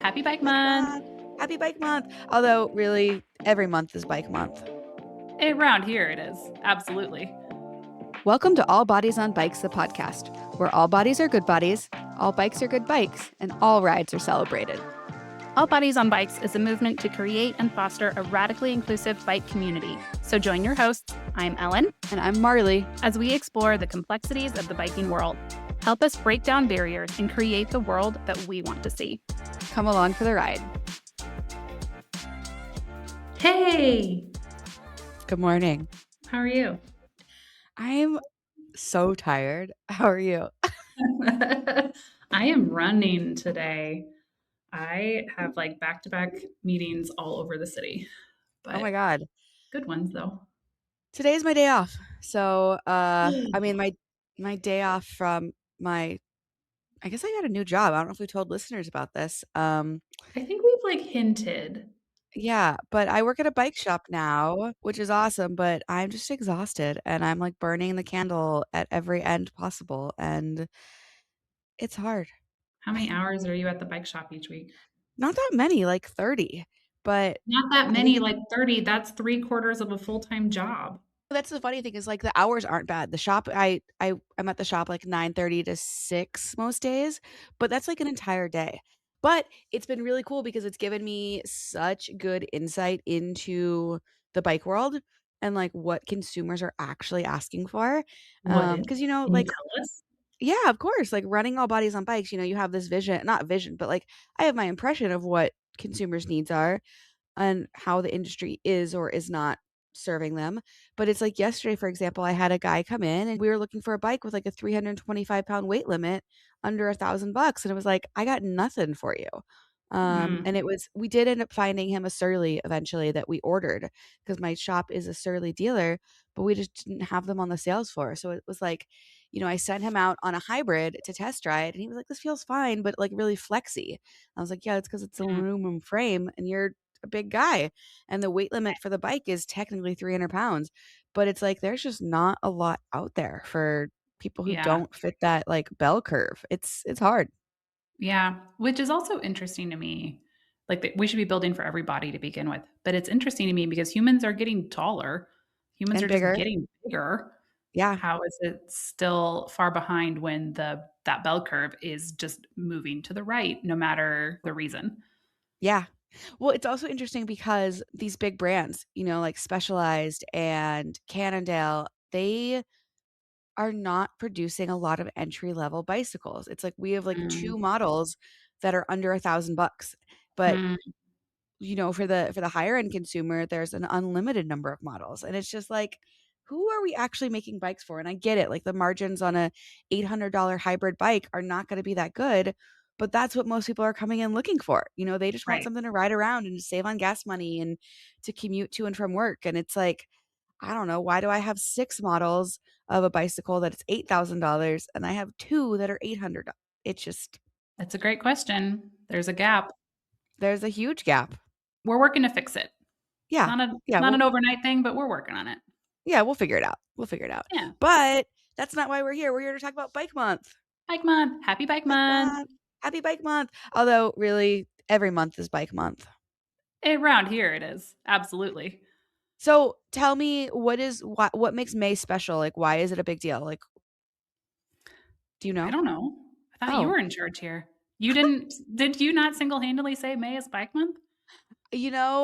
Happy Bike Bike Month. month. Happy bike month. Although really every month is bike month. Around here it is. Absolutely. Welcome to All Bodies on Bikes, the podcast, where all bodies are good bodies, all bikes are good bikes, and all rides are celebrated. All Bodies on Bikes is a movement to create and foster a radically inclusive bike community. So join your hosts, I'm Ellen, And I'm Marley. as we explore the complexities of the biking world. Help us break down barriers and create the world that we want to see. Come along for the ride. Hey! Good morning. How are you? I'm so tired. How are you? I am running today. I have like back-to-back meetings all over the city, Oh my but God. good ones though. Today's my day off. So my day off from I guess I got a new job. I don't know if we told listeners about this. I think we've like hinted. Yeah, but I work at a bike shop now, which is awesome, but I'm just exhausted and I'm like burning the candle at every end possible and it's hard. How many hours are you at the bike shop each week? Not that many, like 30, but Not that I think many, it's like 30. That's 3/4 of a full-time job. that's the funny thing is like the hours aren't bad. The shop I'm at the shop like 9:30 to 6 most days, but that's like an entire day. But it's been really cool because it's given me such good insight into the bike world and like what consumers are actually asking for. What is? Because Can you like tell us? yeah, of course, like running all bodies on bikes, you have this vision, not vision, but like I have my impression of what consumers' needs are and how the industry is or is not serving them. But it's like yesterday, for example, I had a guy come in and we were looking for a bike with like a 325-pound weight limit under $1,000. And it was like, I got nothing for you. Mm, And we did end up finding him a Surly eventually that we ordered because my shop is a Surly dealer, but we just didn't have them on the sales floor. So it was like, I sent him out on a hybrid to test ride and he was like, this feels fine, but like really flexy. I was like, yeah, it's because it's an mm, aluminum frame and you're a big guy and the weight limit for the bike is technically 300 pounds, but it's like there's just not a lot out there for people who yeah. don't fit that like bell curve. It's hard Yeah, which is also interesting to me. Like, we should be building for everybody to begin with, but it's interesting to me because humans are getting taller. Humans and are just bigger. getting bigger. Yeah. How is it still far behind when that bell curve is just moving to the right, no matter the reason? Yeah. Well, it's also interesting because these big brands, like Specialized and Cannondale, they are not producing a lot of entry level bicycles. It's like we have like Mm, two models that are under $1,000, but mm, for the higher end consumer, there's an unlimited number of models. And it's just like, who are we actually making bikes for? And I get it. Like the margins on a $800 hybrid bike are not going to be that good, but that's what most people are coming in looking for. They just want right. something to ride around and to save on gas money and to commute to and from work. And it's like, I don't know, why do I have 6 models of a bicycle that it's $8,000 and I have 2 that are $800? It's just That's a great question. There's a gap. there's a huge gap. We're working to fix it. Yeah. Not a Yeah, not well, an overnight thing, but we're working on it. yeah, we'll figure it out. We'll figure it out. Yeah. But that's not why we're here. We're here to talk about Bike Month. Bike month. Happy Bike Bike month. Month. Happy Bike Month. Although really every month is Bike Month. Around here it is. Absolutely. So tell me what makes May special? Like why is it a big deal? Like do you I know? don't know. I thought you Oh. were in charge here. Did you not single-handedly say May is Bike month?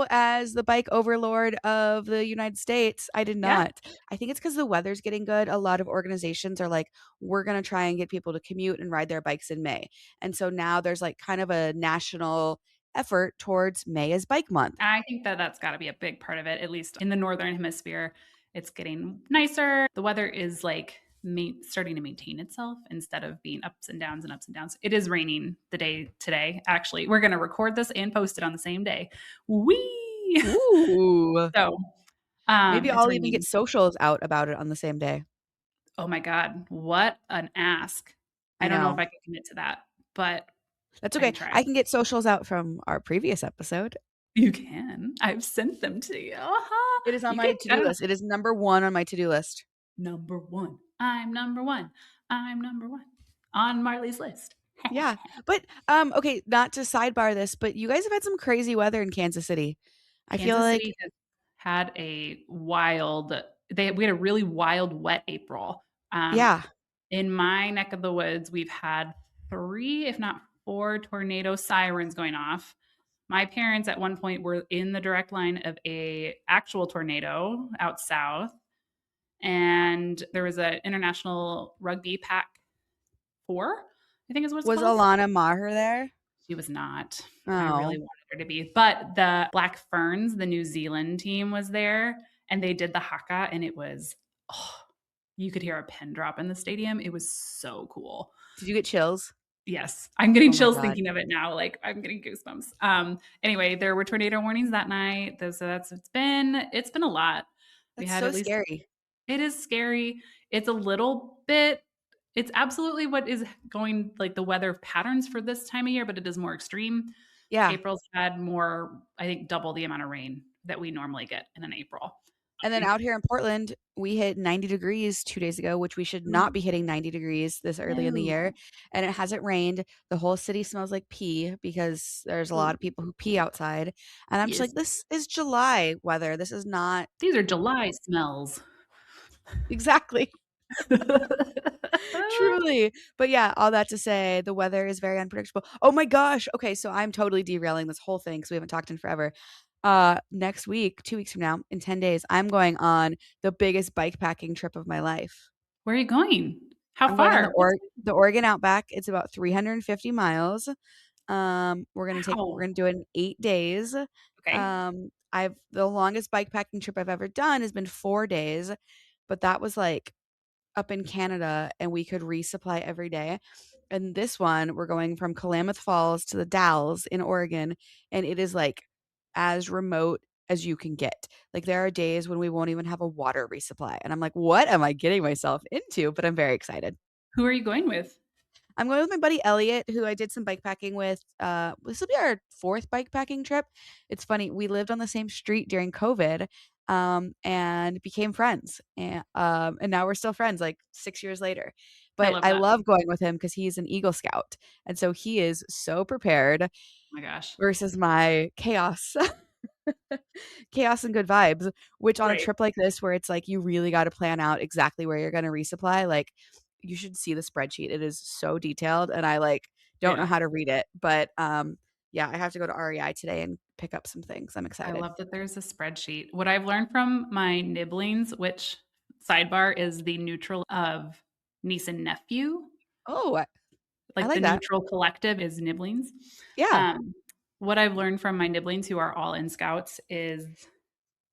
As the bike overlord of the United States, I did Yeah. not. I think it's because the weather's getting good. A lot of organizations are like, we're going to try and get people to commute and ride their bikes in May. And so now there's like kind of a national effort towards May as Bike Month. I think that that's gotta be a big part of it, at least in the Northern Hemisphere. It's getting nicer. The weather is, like, starting to maintain itself instead of being ups and downs and ups and downs. It is raining the day today, actually. We're gonna record this and post it on the same day. Whee! Ooh. So, Maybe it's I'll even get raining. socials out about it on the same day. Oh my god, what an ask. I I don't know if know. I could commit to that, but That's I okay. can try. I can get socials out from our previous episode. You can. I've sent them to you. It is on You my can I to-do don't know. list. It is number 1 on my to-do list. Number 1. I'm number 1. I'm number 1 on Marley's list. Yeah. But okay, not to sidebar this, but you guys have had some crazy weather in Kansas City. I feel Kansas like City has had a wild we had a really wild wet April. Um, yeah, in my neck of the woods, we've had 3, if not 4 tornado sirens going off. My parents at one point were in the direct line of a actual tornado out south, and there was an international rugby pack 4, I think is what it's was called. Alana Maher there? She was not. I really Oh. wanted her to be. But the Black Ferns, the New Zealand team, was there and they did the haka, and it was, oh, you could hear a pin drop in the stadium. It was so cool. Did you get chills? Yes, I'm getting Oh my chills god. thinking of it now. Like I'm getting goosebumps. Anyway, there were tornado warnings that night. So that's it's been a lot. We That's had so at least scary. it is scary. It's a little bit it's absolutely what is going like the weather patterns for this time of year, but it is more extreme. Yeah. April's had more, I think, double the amount of rain that we normally get in an April. And then out here in Portland, we hit 90 degrees 2 days ago, which we should not Ooh, be hitting 90 degrees this early in the no. year, and it hasn't rained. The whole city smells like pee because there's a lot Ooh, of people who pee outside, and I'm just like, yes. "This is July weather. This is not." These are July smells. Exactly. Truly. But yeah, all that to say, the weather is very unpredictable. Oh my gosh. Okay, so I'm totally derailing this whole thing because we haven't talked in forever. Next week, 2 weeks from now, in 10 days, I'm going on the biggest bike packing trip of my life. Where are you going? How I'm going on far? What's the Oregon Outback. It's about 350 miles. We're wow. gonna do it in 8 days. Okay. I've the longest bike packing trip I've ever done has been 4 days, but that was like up in Canada and we could resupply every day. And this one, we're going from Klamath Falls to the Dalles in Oregon, and it is like as remote as you can get. Like there are days when we won't even have a water resupply. And I'm like, what am I getting myself into? But I'm very excited. Who are you going with? I'm going with my buddy Elliot, who I did some bike packing with. This will be our 4th bike packing trip. It's funny, we lived on the same street during COVID, and became friends, and now we're still friends, like 6 years later. I But love I that. love going with him because he's an Eagle Scout, and so he is so prepared Oh my gosh. versus my chaos. Chaos and good vibes, which on a Right. trip like this where it's like you really gotta plan out exactly where you're gonna resupply, like, you should see the spreadsheet. It is so detailed, and I, like, don't know Yeah. how to read it, but, yeah, I have to go to REI today and pick up some things. I'm I excited. love that there's a spreadsheet. What I've learned from my nibblings, which sidebar is the neutral of niece and nephew, Oh, I like the like that. neutral collective is nibblings. Yeah. Um, what I've learned from my nibblings who are all in scouts is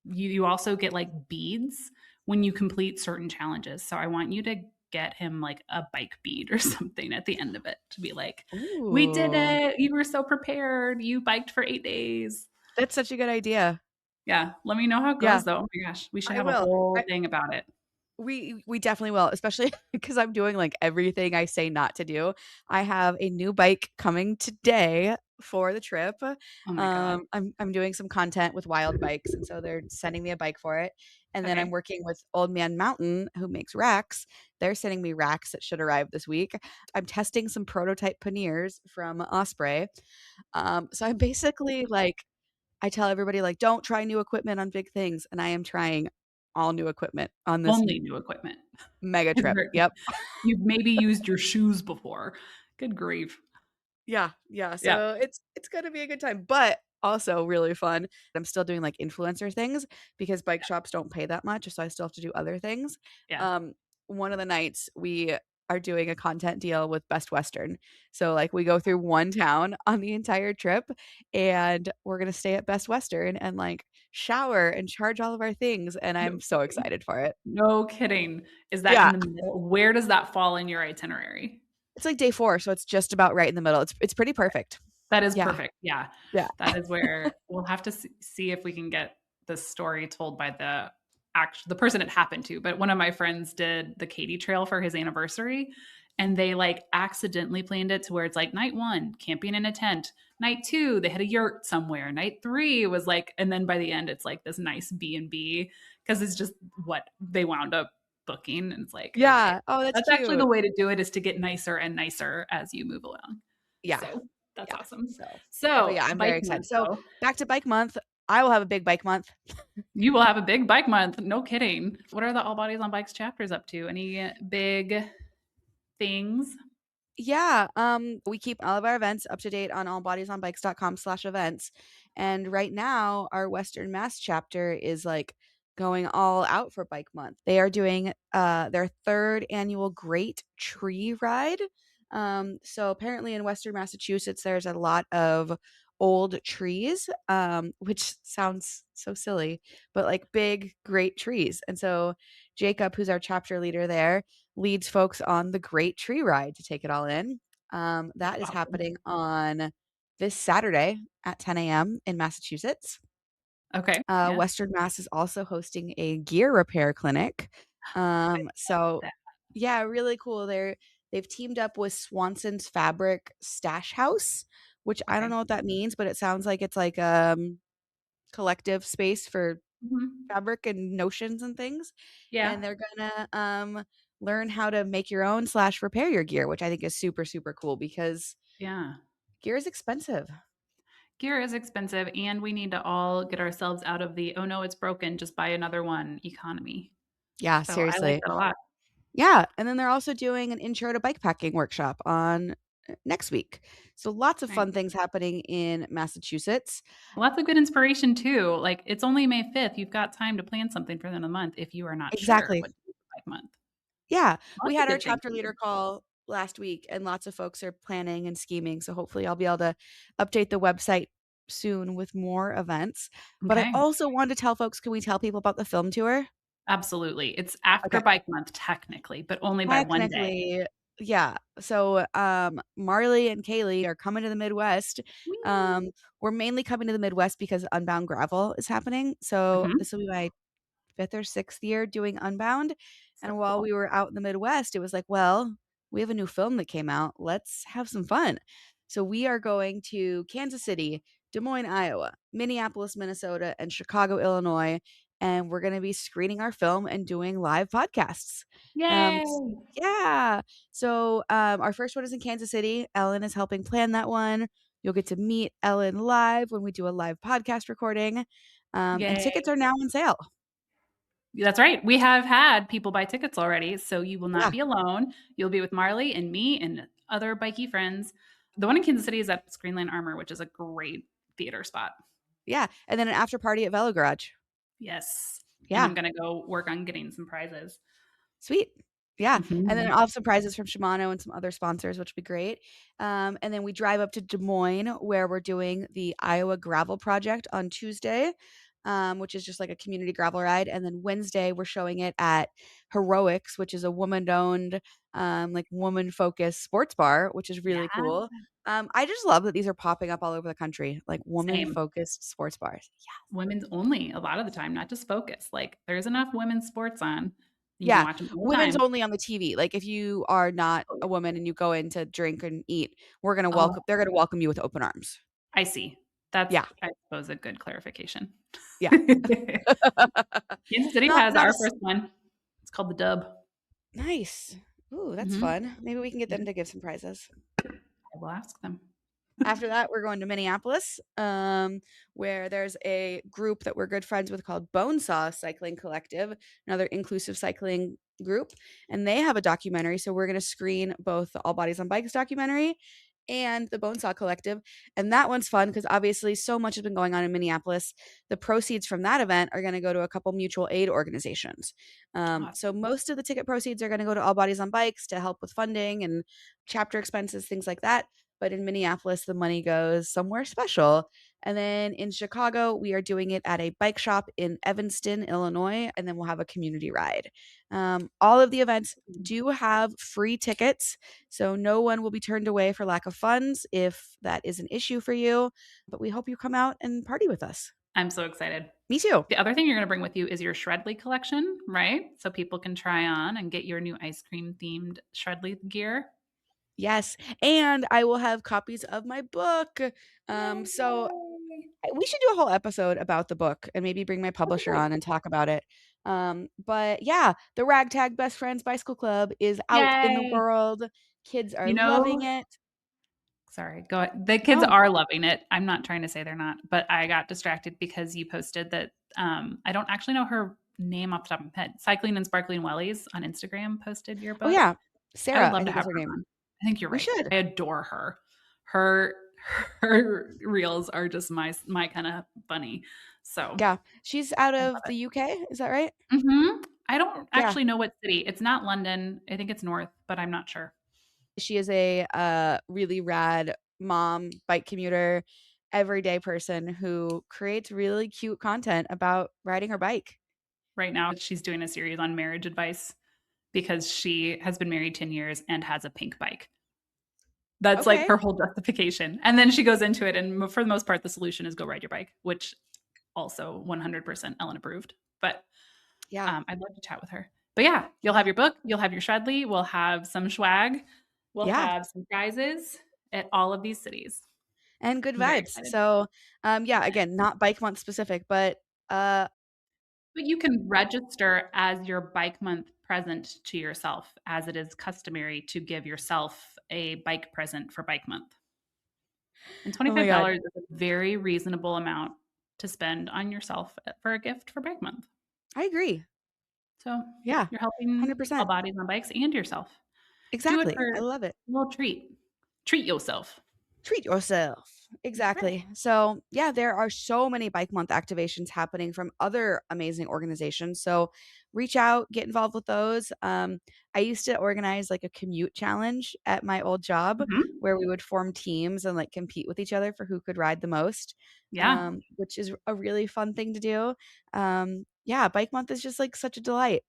you also get like beads when you complete certain challenges. So I want you to get him like a bike bead or something at the end of it to be like, we did Ooh, it. You were so prepared. You biked for 8 days. that's such a good idea. Yeah. Let me know how it Yeah, goes though. Oh my gosh. We should I have a will. whole thing about it. We definitely will, especially because I'm doing, like, everything I say not to do. I have a new bike coming today for the trip. Oh my God. I'm doing some content with Wild Bikes, and so they're sending me a bike for it, and then I'm Okay. working with Old Man Mountain, who makes racks. They're sending me racks that should arrive this week. I'm testing some prototype panniers from Osprey. So I'm basically, like I tell everybody, like, "Don't try new equipment on big things," and I am trying all new equipment on this Only new equipment. mega trip. Yep. You've maybe used your shoes before. Good grief. Yeah, yeah, Yeah. so it's gonna be a good time, but also really fun. I'm still doing, like, influencer things because bike shops don't pay that much, so I still have to do other things. Yeah. Um, one of the nights, we are doing a content deal with Best Western. So, like, we go through one town on the entire trip, and we're gonna stay at Best Western and, like, shower and charge all of our things, and No I'm so kidding. excited for it. No kidding. Is that in Yeah. the middle? Where does that fall in your itinerary? It's, like, day 4, so it's just about right in the middle. It's pretty perfect. That is Yeah, perfect. Yeah. yeah. That is where we'll have to see if we can get the story told by the person it happened to. But one of my friends did the Katy Trail for his anniversary, and they like accidentally planned it to where it's like night 1, camping in a tent. Night 2, they had a yurt somewhere. Night 3 was like, and then by the end, it's like this nice B and B because it's just what they wound up. booking. And it's like, okay, Yeah. Oh, that's that's actually cute. the way to do it, is to get nicer and nicer as you move along. Yeah. So that's Yeah. awesome. So, but So yeah, I'm bike very excited. month So though, back to bike month. I will have a big bike month. you will have a big bike month. No kidding. What are the All Bodies on Bikes chapters up to? Any big things? Yeah, we keep all of our events up to date on allbodiesonbikes.com/events. And right now, our Western Mass chapter is like going all out for Bike Month. They are doing their third annual Great Tree Ride. So apparently in Western Massachusetts, there's a lot of old trees, which sounds so silly, but like big, great trees. And so Jacob, who's our chapter leader there, leads folks on the Great Tree Ride to take it all in. That's That is awesome. happening on this Saturday at 10 a.m. in Massachusetts. Okay. Yeah. Western Mass is also hosting a gear repair clinic. So That. yeah, really cool. They've teamed up with Swanson's Fabric Stash House, which I don't Okay. know what that means, but it sounds like it's like collective space for Mhm. fabric and notions and things. Yeah. And they're gonna learn how to make your own slash repair your gear, which I think is super, super cool because Yeah. gear is expensive. Gear is expensive, and we need to all get ourselves out of the "Oh, no, it's broken, just buy another one" economy. Yeah, So I like seriously. that a lot. Yeah. And then they're also doing an intro to bike packing workshop on next week. So lots of Right. fun things happening in Massachusetts. Lots of good inspiration too. Like, it's only May 5th. You've got time to plan something for the end of the month if you are not sure Exactly. what to do for Bike Month. Yeah. We Lots of had our good things chapter leader happening. call last week, and lots of folks are planning and scheming. So hopefully I'll be able to update the website soon with more events. But I Okay. also wanted to tell folks, can we tell people about the film tour? Absolutely. It's after Okay. Bike Month technically, but only by 1 day. Technically, yeah. So, Marley and Kaylee are coming to the Midwest. Whee! Um, we're mainly coming to the Midwest because Unbound Gravel is happening. So Mhm. this will be my 5th or 6th year doing Unbound. So And while cool. we were out in the Midwest, it was like, well, we have a new film that came out. Let's have some fun. So we are going to Kansas City, Des Moines, Iowa, Minneapolis, Minnesota, and Chicago, Illinois. And we're going to be screening our film and doing live podcasts. Yay! Yeah. So our first one is in Kansas City. Ellen is helping plan that one. You'll get to meet Ellen live when we do a live podcast recording. And Yay. tickets are now on sale. That's right. We have had people buy tickets already, so you will not Yeah. be alone. You'll be with Marley and me and other bikey friends. The one in Kansas City is at Screenland Armor, which is a great theater spot. Yeah, and then an after party at Velo Garage. Yes. And Yeah, I'm gonna go work on getting some prizes. sweet. Yeah, and then Mhm. I'll have some prizes from Shimano and some other sponsors, which would be great. And then we drive up to Des Moines, where we're doing the Iowa Gravel Project on Tuesday, which is just like a community gravel ride. And then Wednesday, we're showing it at Heroics, which is a woman-owned, like woman-focused sports bar, which is really Yeah, cool. I just love that these are popping up all over the country, like same. woman-focused sports bars. Women's only a lot of the time, not just Focus. Like, there's enough women's sports on. You can Yeah, watch them all the women's time. only on the TV, like, if you are not Oh, a yeah. woman and you go in to drink and eat, Oh, they're gonna welcome you with open arms. I see. That's, Yeah, I suppose, a good clarification. yeah. Kansas City Not has not a our s first one. It's called the Dub. Nice. Ooh, that's Mhm. fun. Maybe we can get Yeah, them to give some prizes. I will ask them. After that, we're going to Minneapolis, where there's a group that we're good friends with called Bonesaw Cycling Collective, another inclusive cycling group, and they have a documentary. So we're going to screen both the All Bodies on Bikes documentary and the Bonesaw Collective. And that one's fun because obviously so much has been going on in Minneapolis. The proceeds from that event are going to go to a couple mutual aid organizations. So Awesome. most of the ticket proceeds are going to go to All Bodies on Bikes to help with funding and chapter expenses, things like that. But in Minneapolis, the money goes somewhere special. And then in Chicago, we are doing it at a bike shop in Evanston, Illinois, and then we'll have a community ride. All of the events do have free tickets, so no one will be turned away for lack of funds if that is an issue for you. But we hope you come out and party with us. I'm so excited. Me too. The other thing you're gonna bring with you is your Shredly collection, right? So people can try on and get your new ice cream themed Shredly gear. Yes. And I will have copies of my book. So Yay! we should do a whole episode about the book and maybe bring my That'd be publisher great. on and talk about it. But yeah, the Ragtag Best Friends Bicycle Club is out in the Yay. world. Kids are You loving know, it. sorry, go ahead. The kids No. are loving it. I'm not trying to say they're not, but I got distracted because you posted that, I don't actually know her name off the top of my head. Cycling and Sparkling Wellies on Instagram posted your Oh, book. yeah. I would Sarah, love I to think is have her her name. on. I think you're We right. should. I adore her. Her her reels are just my kind of funny. So, Yeah. She's out I of love the UK, is that right? it. Mhm. I don't Yeah. actually know what city. It's not London. I think it's north, but I'm not sure. She is a, really rad mom, bike commuter, everyday person who creates really cute content about riding her bike. Right now, she's doing a series on marriage advice because she has been married 10 years and has a pink bike. That's like Okay. her whole justification. And then she goes into it, and for the most part, the solution is go ride your bike, which also 100% Ellen approved. But Yeah. I'd love to chat with her. But yeah, you'll have your book, you'll have your Shredly, we'll have some swag, we'll Yeah. have some prizes at all of these cities. And good I'm very vibes. excited. So, yeah, again, not bike month specific, but, uh, But you can register as your bike month present to yourself, as it is customary to give yourself a bike present for bike month. And oh my god. $25 is a very reasonable amount to spend on yourself for a gift for bike month. I agree. So Yeah. you're helping all 100%. bodies on bikes and yourself. Do it Exactly. for I a love it. little treat. Treat yourself. Treat yourself. That's right. Exactly. So, yeah, there are so many Bike Month activations happening from other amazing organizations. So, reach out, get involved with those. I used to organize like a commute challenge at my old job Mhm. where we would form teams and like compete with each other for who could ride the most, Yeah. which is a really fun thing to do. Yeah, Bike Month is just like such a delight.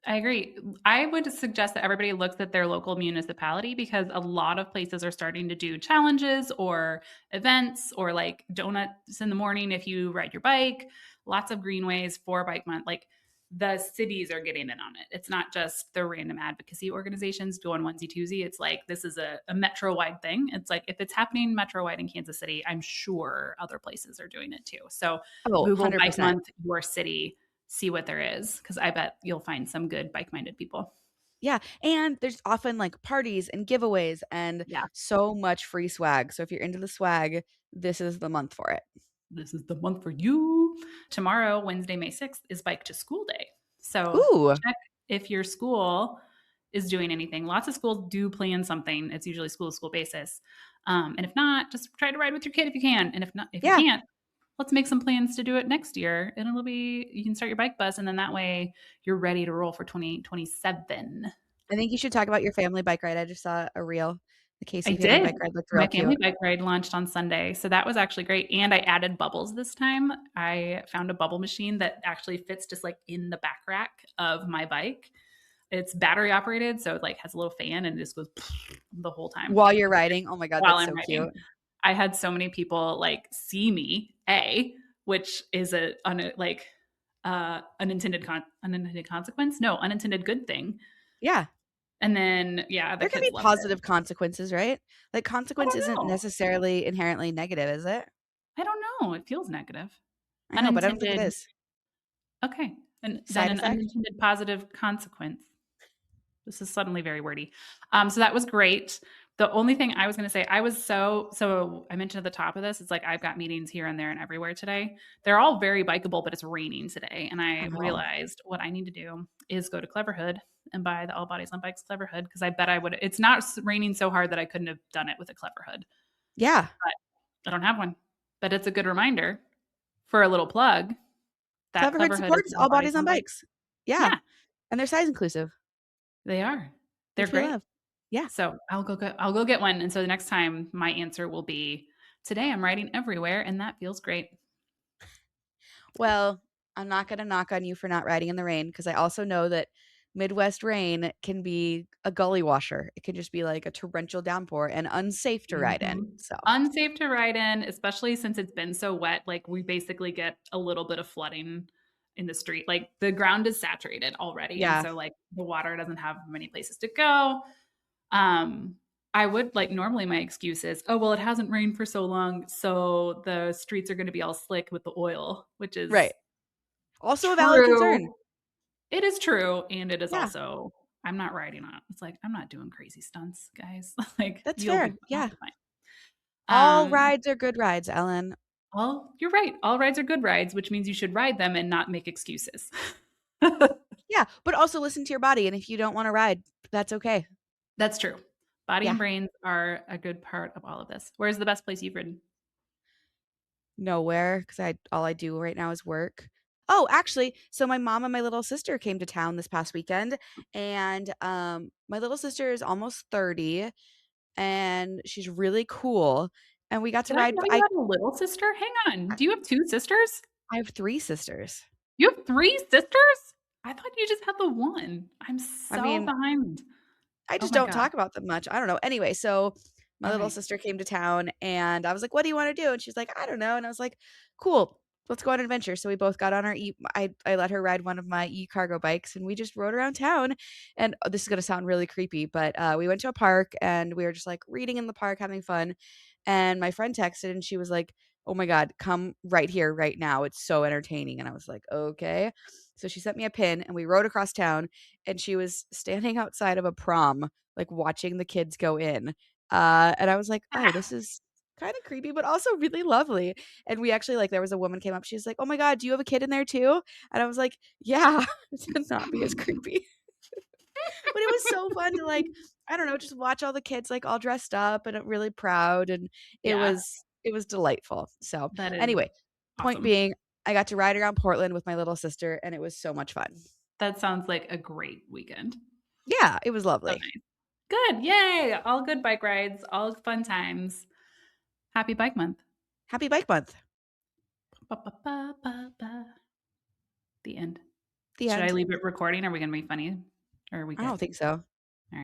I agree. I would suggest that everybody looks at their local municipality because a lot of places are starting to do challenges or events or like donuts in the morning if you ride your bike, lots of greenways for bike month. Like the cities are getting in on it. It's not just the random advocacy organizations doing onesie twosie. It's like this is a metro wide thing. It's like if it's happening metro wide in Kansas City, I'm sure other places are doing it too. So Oh, Google Bike 100%. Month, your city, see what there is because I bet you'll find some good bike-minded people. Yeah, and there's often, like, parties and giveaways and Yeah, so much free swag, so if you're into the swag, this is the month for it. this is the month for you. Tomorrow, Wednesday, May 6th, is Bike to School Day. So Ooh, check if your school is doing anything. Lots of schools do plan something. It's usually school to school basis. And if not, just try to ride with your kid if you can. And if not, if you yeah, can't, let's make some plans to do it next year. And it'll be you can start your bike bus, and then that way you're ready to roll for 2027. I think you should talk about your family bike ride, I just saw a reel. The I Casey family did. bike ride looked real My family cute. bike ride launched on Sunday, so that was actually great, and I added bubbles this time. I found a bubble machine that actually fits just, like, in the back rack of my bike. It's battery operated, so it, like, has a little fan and it just goes the whole time While you're riding, oh my god, while that's I'm so riding. cute. I had so many people, like, see me, which is unintended consequence? No, unintended good thing, Yeah, and then, yeah, the there can kids be loved it. positive consequences, right? Like, I consequence don't isn't know. necessarily inherently negative, is it? I don't know, it feels negative. I know, but I don't think it Unintended is. okay, and then Side an effect? unintended positive consequence. This is suddenly very wordy. So that was great. The only thing I was gonna say, I was so I mentioned at the top of this, it's like I've got meetings here and there and everywhere today. They're all very bikeable, but it's raining today, and I Oh, realized what I need to do is go to Cleverhood and buy the All Bodies on Bikes Cleverhood because I bet I would it's not raining so hard that I couldn't have done it with a Cleverhood, yeah. but I don't have one. But it's a good reminder for a little plug that Cleverhood Cleverhood is supports an All all Bodies bodies on on Bikes. bikes. Yeah, Yeah, and they're size inclusive, they are. They're which we great. love. Yeah. So I'll go get one, and so the next time my answer will be, "Today I'm riding everywhere, and that feels great." Well, I'm not gonna knock on you for not riding in the rain because I also know that Midwest rain can be a gully washer. It can just be like a torrential downpour and unsafe to ride in. Mhm. So, Unsafe to ride in, especially since it's been so wet, like, we basically get a little bit of flooding in the street, like, the ground is saturated already, and yeah, so, like, the water doesn't have many places to go. Um, I would like normally my excuse is, "Oh, well, it hasn't rained for so long, so the streets are gonna be all slick with the oil," which right. is Also a valid true. concern. It is true, and it is Yeah, also I'm not riding on it's like, I'm not doing crazy stunts, guys. Like, that's you'll be fair. I'll Yeah. be fine. All Um, rides are good rides, Ellen. all you're right. All rides are good rides, which means you should ride them and not make excuses. Yeah, but also listen to your body, and if you don't wanna ride, that's okay. That's true. Body and Yeah. brains are a good part of all of this. Where's the best place you've ridden? Nowhere, 'cause I all I do right now is work. Oh, actually, so my mom and my little sister came to town this past weekend, and, my little sister is almost 30, and she's really cool, and we got to Did I ride know you had a little sister? Hang on. Do you have 2 sisters? I have 3 sisters. You have 3 sisters? I thought you just had the 1. I'm I so mean, behind. I Oh just my don't god. talk about them much. I don't know. Anyway, so my little Alright. sister came to town and I was like, "What do you wanna do?" And she's like, "I don't know." And I was like, "Cool. Let's go on an adventure." So we both got on our I let her ride one of my e-cargo bikes and we just rode around town. And this is gonna sound really creepy, but we went to a park and we were just like reading in the park, having fun. And my friend texted and she was like, "Oh my God, come right here, right now. It's so entertaining." And I was like, "Okay." So she sent me a pin and we rode across town and she was standing outside of a prom, like, watching the kids go in. And I was like, "Oh, this is kinda creepy, but also really lovely." And we actually like, there was a woman came up, she's like, "Oh my god, do you have a kid in there too?" And I was like, "Yeah," to not be as creepy. But it was so fun to, like, I don't know, just watch all the kids, like, all dressed up and, really proud, and Yeah, it was delightful. So, that is anyway, point awesome. being, I got to ride around Portland with my little sister, and it was so much fun. That sounds like a great weekend. Yeah, it was So lovely. nice. Good, yay! All good bike rides, all fun times. Happy Bike Month. Happy Bike Month. Ba, ba, ba, ba, ba. The end. The Should I end. leave it recording? Are we gonna be funny? Or are we I good? don't think so.